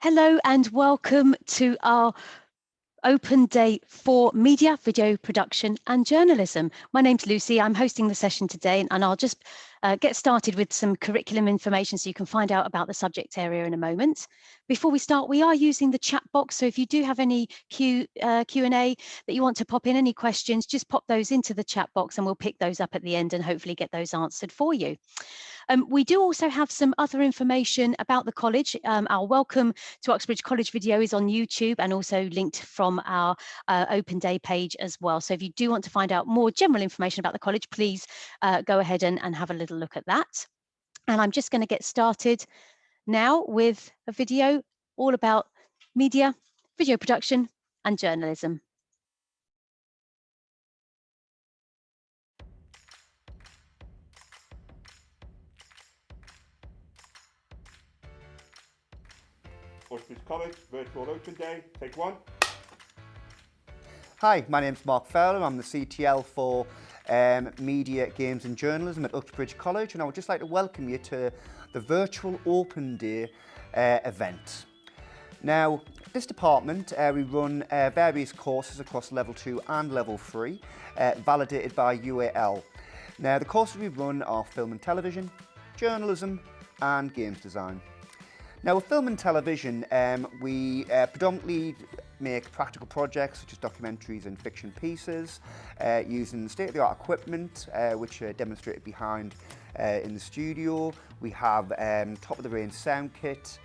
Hello and welcome to our open day for media, video production and journalism. My name's Lucy. I'm hosting the session today and I'll just get started with some curriculum information so you can find out about the subject area in a moment. Before we start, we are using the chat box. So if you do have any Q&A that you want to pop in, any questions, just pop those into the chat box and we'll pick those up at the end and hopefully get those answered for you. We do also have some other information about the college. Our Welcome to Uxbridge College video is on YouTube and also linked from our open day page as well. So if you do want to find out more general information about the college, please go ahead and have a little look at that. And I'm just going to get started now with a video all about media, video production and journalism. Uxbridge College Virtual Open Day, take one. Hi, my name's Mark Fowler. I'm the CTL for Media, Games and Journalism at Uxbridge College, and I would just like to welcome you to the Virtual Open Day event. Now, this department, we run various courses across Level 2 and Level 3, validated by UAL. Now, the courses we run are film and television, journalism and games design. Now, with film and television, we predominantly make practical projects such as documentaries and fiction pieces using state-of-the-art equipment, which are demonstrated behind in the studio. We have top-of-the-range sound kit,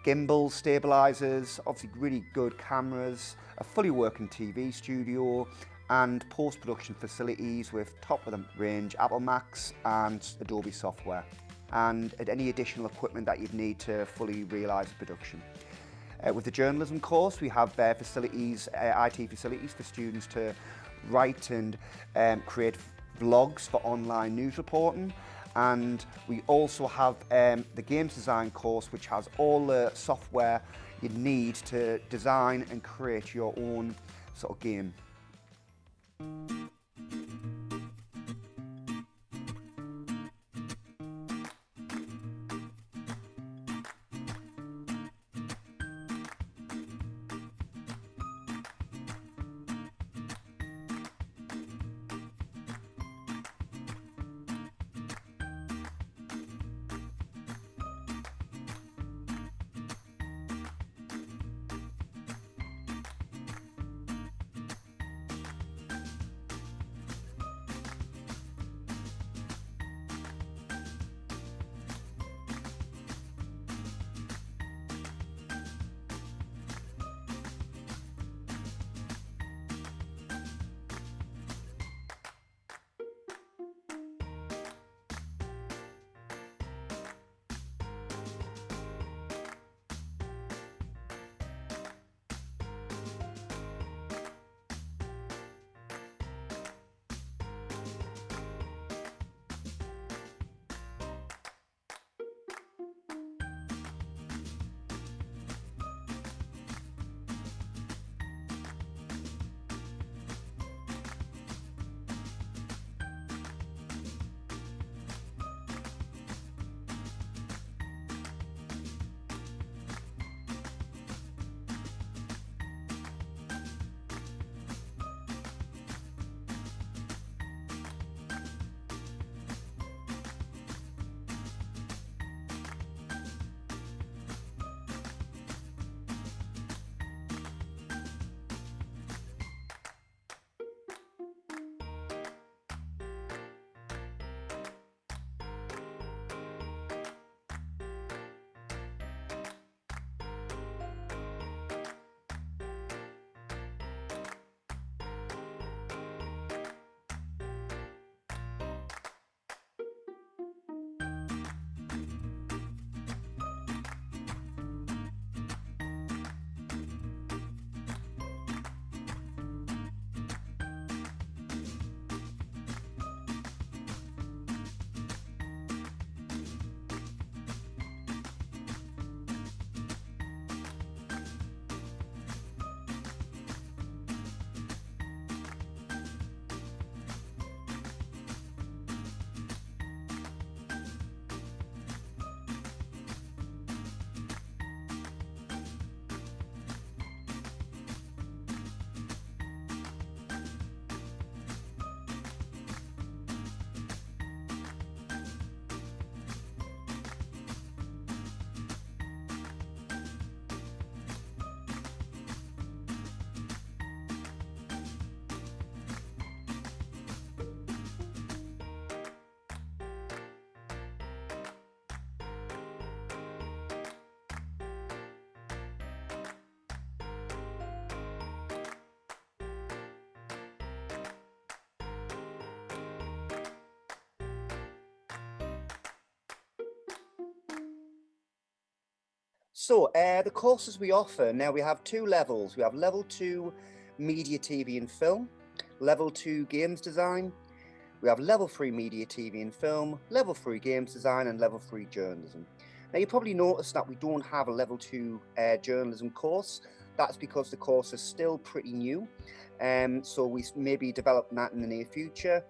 gimbals, stabilizers, obviously really good cameras, a fully working TV studio, and post-production facilities with top-of-the-range Apple Macs and Adobe software, and any additional equipment that you'd need to fully realise the production. With the journalism course, we have facilities, IT facilities for students to write and create blogs for online news reporting. And we also have the games design course, which has all the software you need to design and create your own sort of game. So the courses we offer, now we have two levels. We have level 2 media, TV and film, level 2 games design. We have level 3 media, TV and film, level 3 games design and level 3 journalism. Now you probably noticed that we don't have a level 2 journalism course. That's because the course is still pretty new. So we may be developing that in the near future.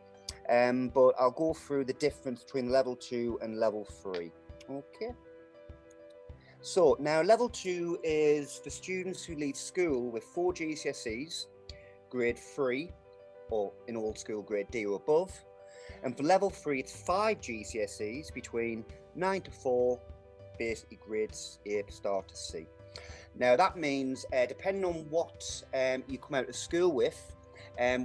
But I'll go through the difference between level 2 and level 3. Okay. So now level 2 is for students who leave school with 4 GCSEs, grade 3, or in old school grade D or above. And for level 3, it's 5 GCSEs between 9 to 4, basically grades A to start to C. Now that means, depending on what you come out of school with,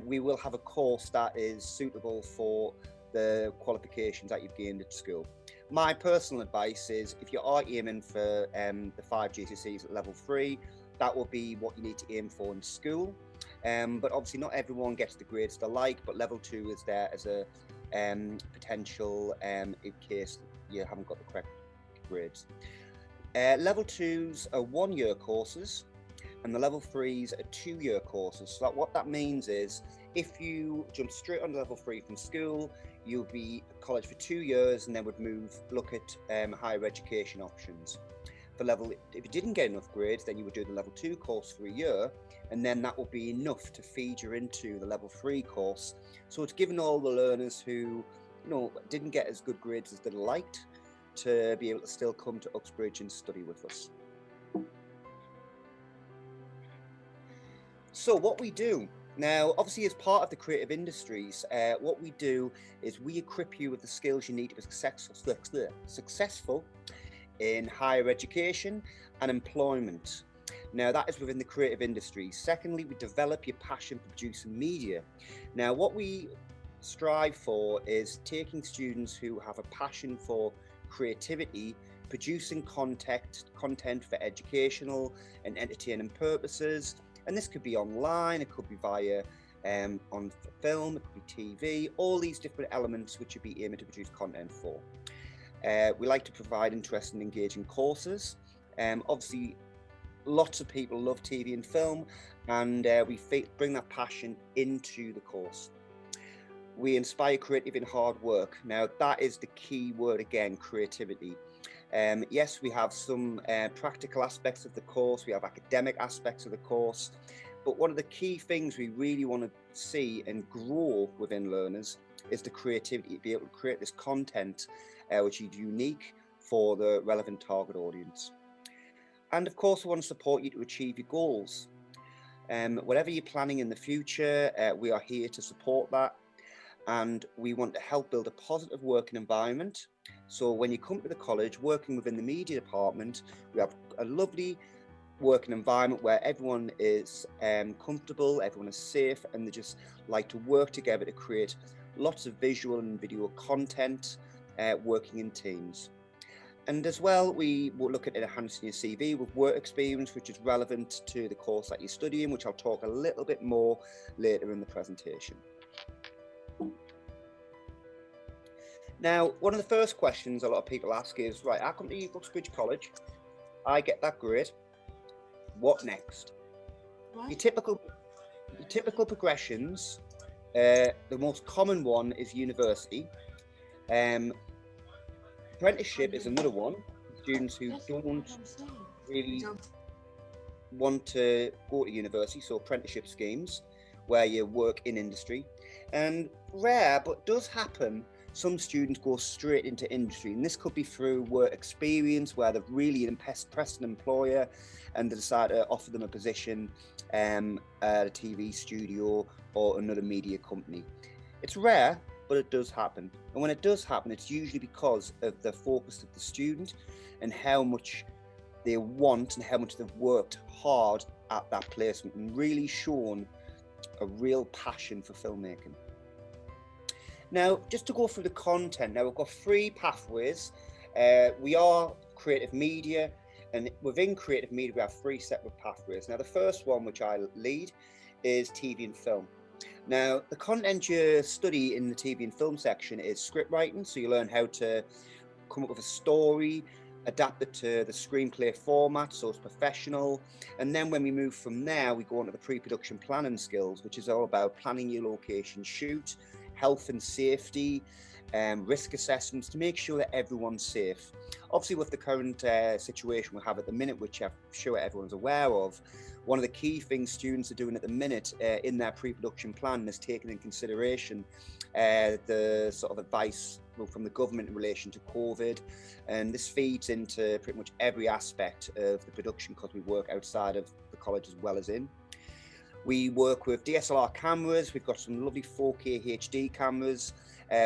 we will have a course that is suitable for the qualifications that you've gained at school. My personal advice is, if you are aiming for the 5 GCSEs at level 3, that will be what you need to aim for in school. But obviously not everyone gets the grades they like, but level 2 is there as a potential in case you haven't got the correct grades. Level 2s are 1-year courses, and the level 3s are 2-year courses. So what that means is, if you jump straight on level 3 from school, you'll be at college for 2 years and then would look at higher education options. If you didn't get enough grades, then you would do the level 2 course for a year, and then that will be enough to feed you into the level 3 course. So it's given all the learners who, didn't get as good grades as they'd liked to be able to still come to Uxbridge and study with us. So what we do now, obviously as part of the creative industries, what we do is we equip you with the skills you need to be successful in higher education and employment. Now that is within the creative industries. Secondly, we develop your passion for producing media. Now what we strive for is taking students who have a passion for creativity, producing content for educational and entertaining purposes. And this could be online, it could be via on film, it could be TV, all these different elements which you'd be aiming to produce content for. We like to provide interesting and engaging courses. Obviously, lots of people love TV and film, and we bring that passion into the course. We inspire creative and hard work. Now, that is the key word again, creativity. Yes, we have some practical aspects of the course, we have academic aspects of the course, but one of the key things we really want to see and grow within learners is the creativity, to be able to create this content which is unique for the relevant target audience. And of course, we want to support you to achieve your goals. Whatever you're planning in the future, we are here to support that. And we want to help build a positive working environment. So when you come to the college, working within the media department, we have a lovely working environment where everyone is comfortable, everyone is safe, and they just like to work together to create lots of visual and video content, working in teams. And as well, we will look at enhancing your CV with work experience, which is relevant to the course that you're studying, which I'll talk a little bit more later in the presentation. Now, one of the first questions a lot of people ask is, right, I come to Uxbridge College, I get that grade, what next? Right. Your typical progressions, the most common one is university. Apprenticeship is another one. Students who don't really want to go to university, so apprenticeship schemes, where you work in industry. And rare, but does happen, some students go straight into industry, and this could be through work experience where they've really impressed an employer and they decide to offer them a position at a TV studio or another media company. It's rare, but it does happen. And when it does happen, it's usually because of the focus of the student and how much they want and how much they've worked hard at that placement and really shown a real passion for filmmaking. Now, just to go through the content, now we've got 3 pathways. We are creative media, and within creative media, we have 3 separate pathways. Now, the first one, which I lead, is TV and film. Now, the content you study in the TV and film section is script writing, so you learn how to come up with a story, adapt it to the screenplay format, so it's professional. And then when we move from there, we go on to the pre-production planning skills, which is all about planning your location shoot, health and safety, risk assessments to make sure that everyone's safe. Obviously, with the current situation we have at the minute, which I'm sure everyone's aware of, one of the key things students are doing at the minute in their pre-production plan is taking in consideration the sort of advice from the government in relation to COVID, and this feeds into pretty much every aspect of the production because we work outside of the college as well as in. We work with DSLR cameras. We've got some lovely 4K HD cameras,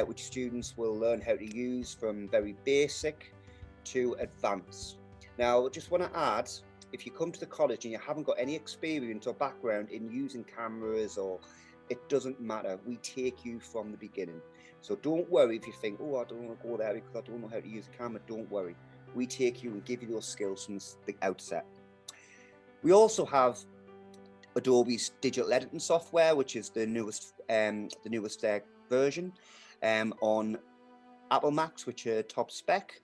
which students will learn how to use from very basic to advanced. Now, I just want to add, if you come to the college and you haven't got any experience or background in using cameras, or it doesn't matter, we take you from the beginning. So don't worry if you think, oh, I don't want to go there because I don't know how to use a camera. Don't worry. We take you and give you those skills from the outset. We also have Adobe's digital editing software, which is the newest version on Apple Macs, which are top spec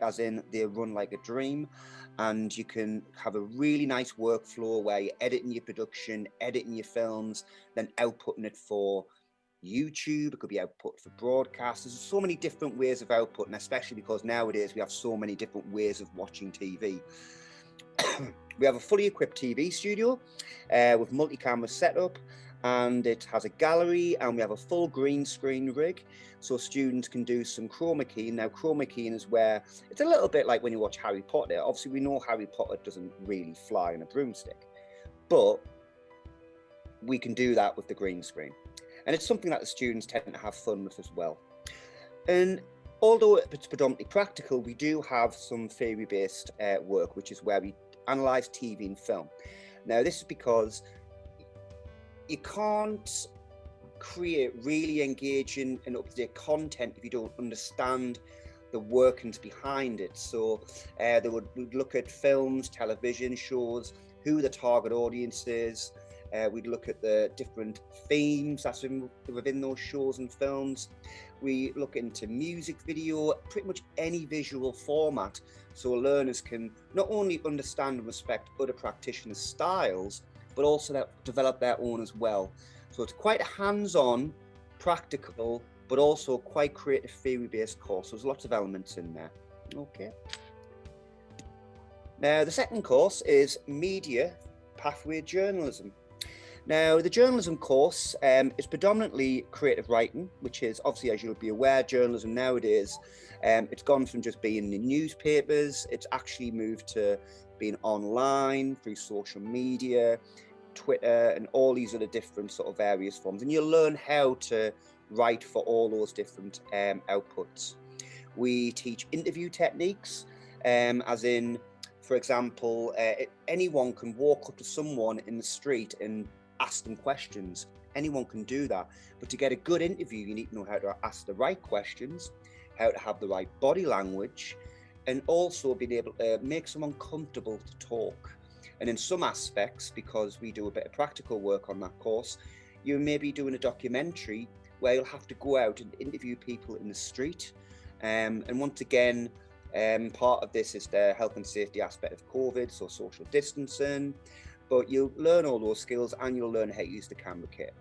as in they run like a dream, and you can have a really nice workflow where you're editing your production, editing your films, then outputting it for YouTube. It could be output for broadcast. There's so many different ways of output, and especially because nowadays we have so many different ways of watching TV. We have a fully equipped TV studio with multi-camera setup, and it has a gallery, and we have a full green screen rig so students can do some chroma keying. Now, chroma keying is where it's a little bit like when you watch Harry Potter. Obviously, we know Harry Potter doesn't really fly on a broomstick, but we can do that with the green screen. And it's something that the students tend to have fun with as well. And although it's predominantly practical, we do have some theory-based work, which is where we analyse TV and film. Now, this is because you can't create really engaging and up-to-date content if you don't understand the workings behind it. So we'd look at films, television shows, who the target audience is. We'd look at the different themes that's within those shows and films. We look into music video, pretty much any visual format, so learners can not only understand and respect other practitioners' styles, but also develop their own as well. So it's quite a hands-on, practical, but also quite creative theory-based course. So there's lots of elements in there. Okay. Now, the second course is Media Pathway Journalism. Now, the journalism course is predominantly creative writing, which is obviously, as you'll be aware, journalism nowadays, it's gone from just being in newspapers, it's actually moved to being online through social media, Twitter, and all these other different sort of various forms. And you'll learn how to write for all those different outputs. We teach interview techniques, as in, for example, anyone can walk up to someone in the street and ask them questions. Anyone can do that. But to get a good interview, you need to know how to ask the right questions, how to have the right body language, and also being able to make someone comfortable to talk. And in some aspects, because we do a bit of practical work on that course, you may be doing a documentary where you'll have to go out and interview people in the street. And once again, part of this is the health and safety aspect of COVID, so social distancing. But you'll learn all those skills and you'll learn how to use the camera kit.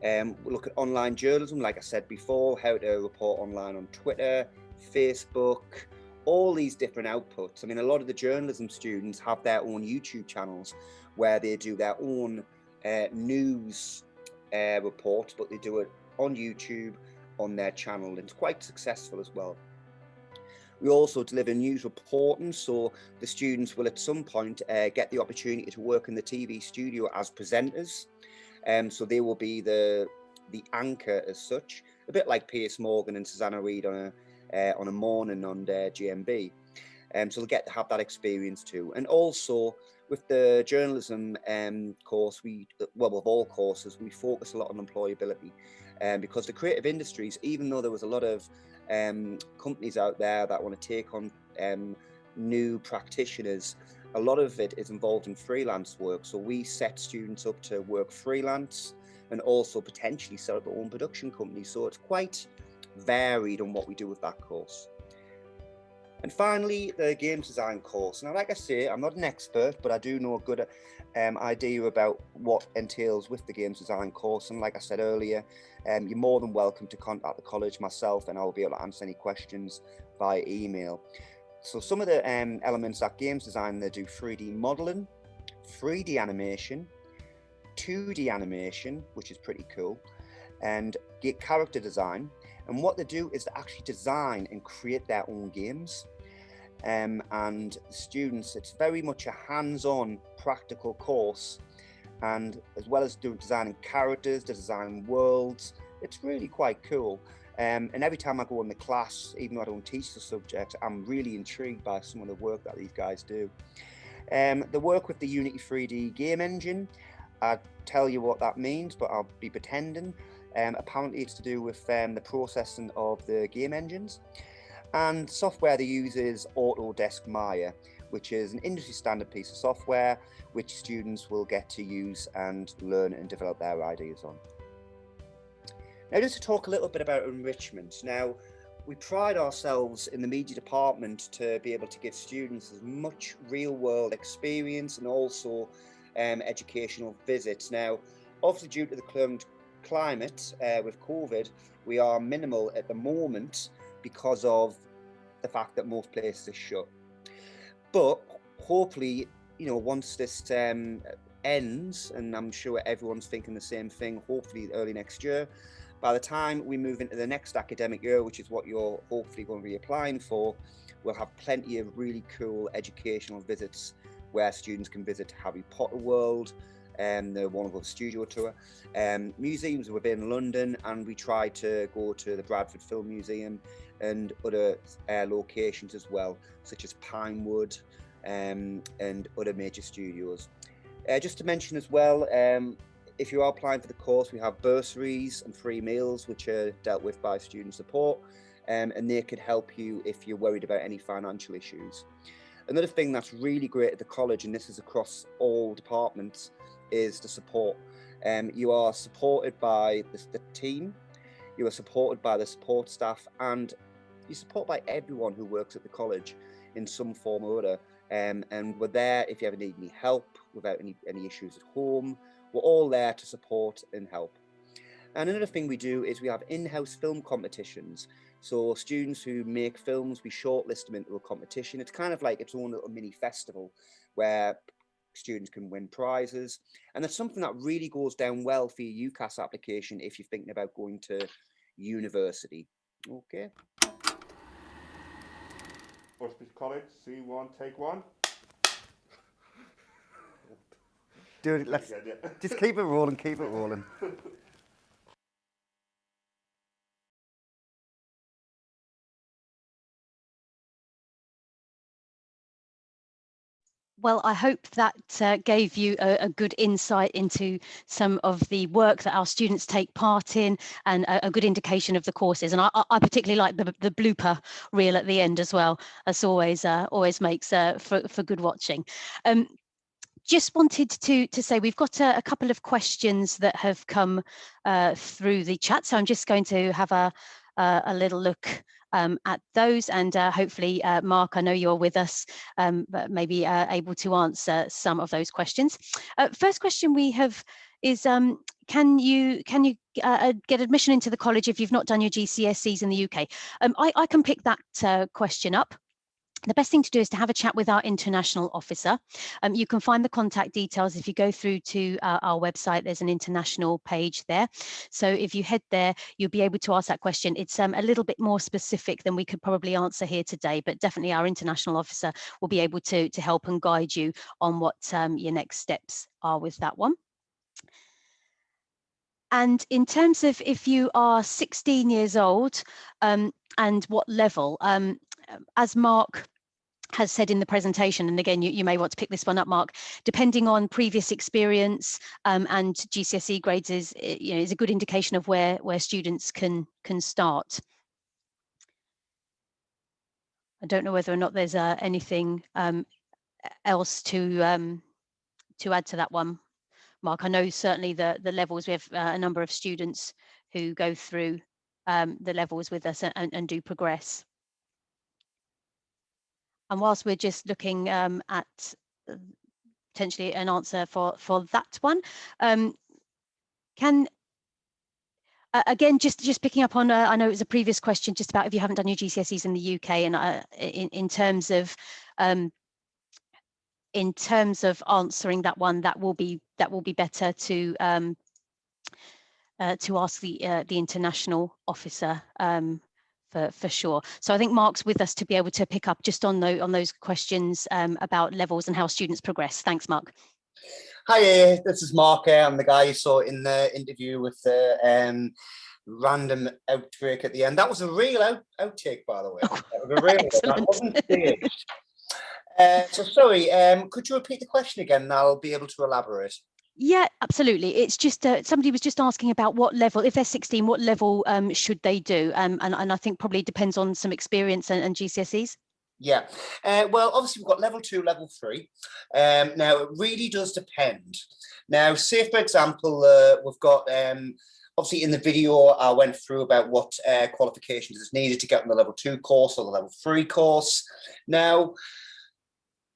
We'll look at online journalism, like I said before, how to report online on Twitter, Facebook, all these different outputs. I mean, a lot of the journalism students have their own YouTube channels where they do their own news reports, but they do it on YouTube on their channel, and it's quite successful as well. We also deliver news reporting, so the students will at some point get the opportunity to work in the TV studio as presenters. So they will be the anchor as such, a bit like Piers Morgan and Susanna Reid on a morning on GMB. So they'll get to have that experience too. And also with the journalism course, with all courses, we focus a lot on employability, because the creative industries, even though there was a lot of companies out there that want to take on new practitioners, a lot of it is involved in freelance work. So we set students up to work freelance and also potentially set up their own production company. So it's quite varied on what we do with that course. And finally, the games design course. Now, like I say, I'm not an expert, but I do know a good idea about what entails with the games design course. And like I said earlier, you're more than welcome to contact the college myself, and I'll be able to answer any questions by email. So some of the elements that games design, they do 3D modeling, 3D animation, 2D animation, which is pretty cool, and get character design. And what they do is they actually design and create their own games. And the students, it's very much a hands-on practical course, and as well as designing characters, designing worlds, it's really quite cool. And every time I go in the class, even though I don't teach the subject, I'm really intrigued by some of the work that these guys do. They work with the Unity 3D game engine. I'll tell you what that means, but I'll be pretending. Apparently it's to do with the processing of the game engines. And software they use is Autodesk Maya, which is an industry standard piece of software which students will get to use and learn and develop their ideas on. Now, just to talk a little bit about enrichment. Now, we pride ourselves in the media department to be able to give students as much real world experience and also educational visits. Now, obviously due to the current climate with COVID, we are minimal at the moment because of the fact that most places are shut. But hopefully, you know, once this ends, and I'm sure everyone's thinking the same thing, hopefully early next year, by the time we move into the next academic year, which is what you're hopefully going to be applying for, we'll have plenty of really cool educational visits where students can visit Harry Potter World, the Warner Bros. Studio Tour, museums within London, and we try to go to the Bradford Film Museum and other locations as well, such as Pinewood and other major studios. Just to mention as well, if you are applying for the course, we have bursaries and free meals, which are dealt with by student support, and they could help you if you're worried about any financial issues. Another thing that's really great at the college, and this is across all departments, is the support. You are supported by the team, you are supported by the support staff, and you're supported by everyone who works at the college in some form or other. And we're there if you ever need any help without any issues at home. We're all there to support and help. And another thing we do is we have in-house film competitions. So students who make films, we shortlist them into a competition. It's kind of like its own little mini festival where students can win prizes. And that's something that really goes down well for your UCAS application if you're thinking about going to university. Okay. Uxbridge College, C1, take one. Dude, let's just keep it rolling, keep it rolling. Well, I hope that gave you a good insight into some of the work that our students take part in, and a good indication of the courses. And I particularly like the blooper reel at the end as well. As always makes for good watching. Just wanted to say we've got a couple of questions that have come through the chat, so I'm just going to have a little look at those, and hopefully, Mark, I know you're with us, but maybe able to answer some of those questions. First question we have is, can you get admission into the college if you've not done your GCSEs in the UK? I can pick that question up. The best thing to do is to have a chat with our international officer. You can find the contact details if you go through to our website. There's an international page there. So if you head there, you'll be able to ask that question. It's a little bit more specific than we could probably answer here today, but definitely our international officer will be able to help and guide you on what your next steps are with that one. And in terms of if you are 16 years old and what level, as Mark has said in the presentation, and again, you may want to pick this one up, Mark, depending on previous experience and GCSE grades is a good indication of where students can start. I don't know whether or not there's anything else to add to that one, Mark. I know certainly the levels, we have a number of students who go through the levels with us and do progress. And whilst we're just looking at potentially an answer for that one, again, just picking up on, I know it was a previous question just about if you haven't done your GCSEs in the UK, and in terms of answering that one, that will be better to ask the international officer for sure. So I think Mark's with us to be able to pick up just on those questions about levels and how students progress. Thanks, Mark. Hi, this is Mark. I'm the guy you saw in the interview with the random outbreak at the end. That was a real outtake, by the way. That was a real Excellent. That wasn't staged. So sorry, could you repeat the question again and I'll be able to elaborate? Yeah, absolutely. It's just somebody was just asking about what level, if they're 16, what level should they do? And I think probably depends on some experience and GCSEs. Yeah, well, obviously we've got level 2, level 3. Now, it really does depend. Now, say, for example, we've got, obviously in the video, I went through about what qualifications is needed to get on the level 2 course or the level 3 course. Now,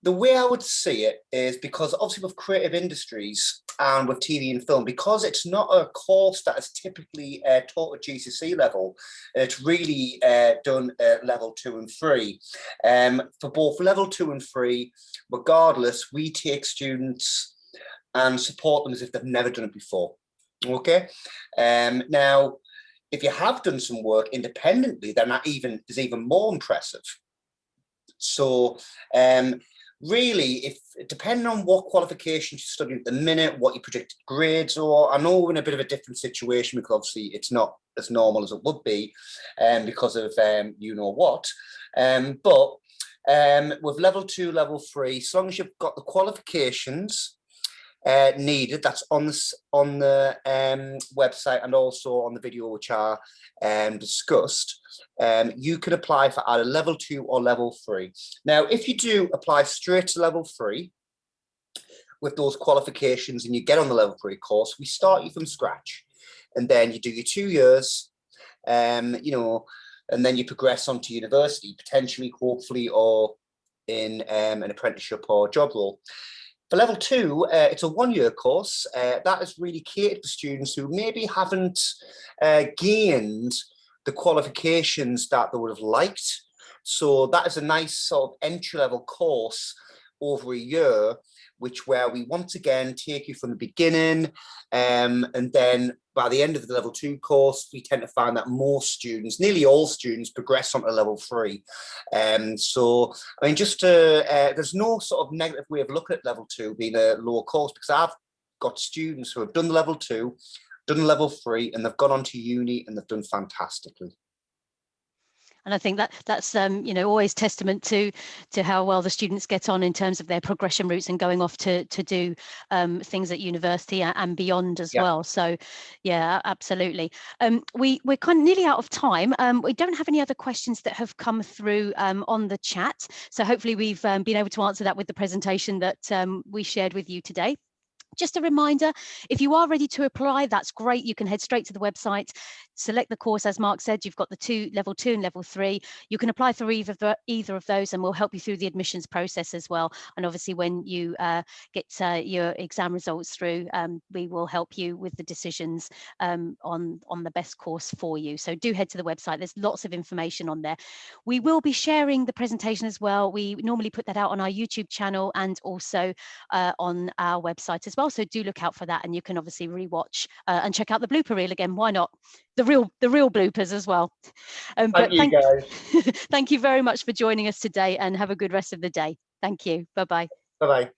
the way I would see it is because obviously with creative industries and with TV and film, because it's not a course that is typically taught at GCSE level, it's really done at level 2 and 3. For both level 2 and 3, regardless, we take students and support them as if they've never done it before. Okay. Now, if you have done some work independently, then that is even more impressive. So, really, if depending on what qualifications you're studying at the minute, what your projected grades are, I know we're in a bit of a different situation because obviously it's not as normal as it would be, because of you know what. But with level 2, level 3, as long as you've got the qualifications needed, that's on the website and also on the video which are discussed. You can apply for either level 2 or level 3. Now, if you do apply straight to level 3 with those qualifications and you get on the level 3 course, we start you from scratch, and then you do your 2 years, you know, and then you progress on to university, potentially, hopefully, or in an apprenticeship or job role. For level 2, it's a 1-year course that is really catered for students who maybe haven't gained the qualifications that they would have liked. So that is a nice sort of entry-level course over a year, where we once again take you from the beginning, and then by the end of the level 2 course, we tend to find that more students, nearly all students, progress onto level 3. So, I mean, just there's no sort of negative way of looking at level 2 being a lower course, because I've got students who have done level 2, done level 3, and they've gone on to uni and they've done fantastically. And I think that's you know, always testament to how well the students get on in terms of their progression routes and going off to do things at university and beyond as well. So yeah, absolutely. We're kind of nearly out of time. We don't have any other questions that have come through on the chat. So hopefully we've been able to answer that with the presentation that we shared with you today. Just a reminder, if you are ready to apply, that's great. You can head straight to the website, select the course. As Mark said, you've got the level 2 and level 3. You can apply for either of those, and we'll help you through the admissions process as well. And obviously, when you get your exam results through, we will help you with the decisions on the best course for you. So do head to the website. There's lots of information on there. We will be sharing the presentation as well. We normally put that out on our YouTube channel and also on our website as well. So do look out for that, and you can obviously rewatch and check out the blooper reel again. Why not? The real bloopers as well. But Thank you, guys. Thank you very much for joining us today, and have a good rest of the day. Thank you. Bye-bye. Bye-bye.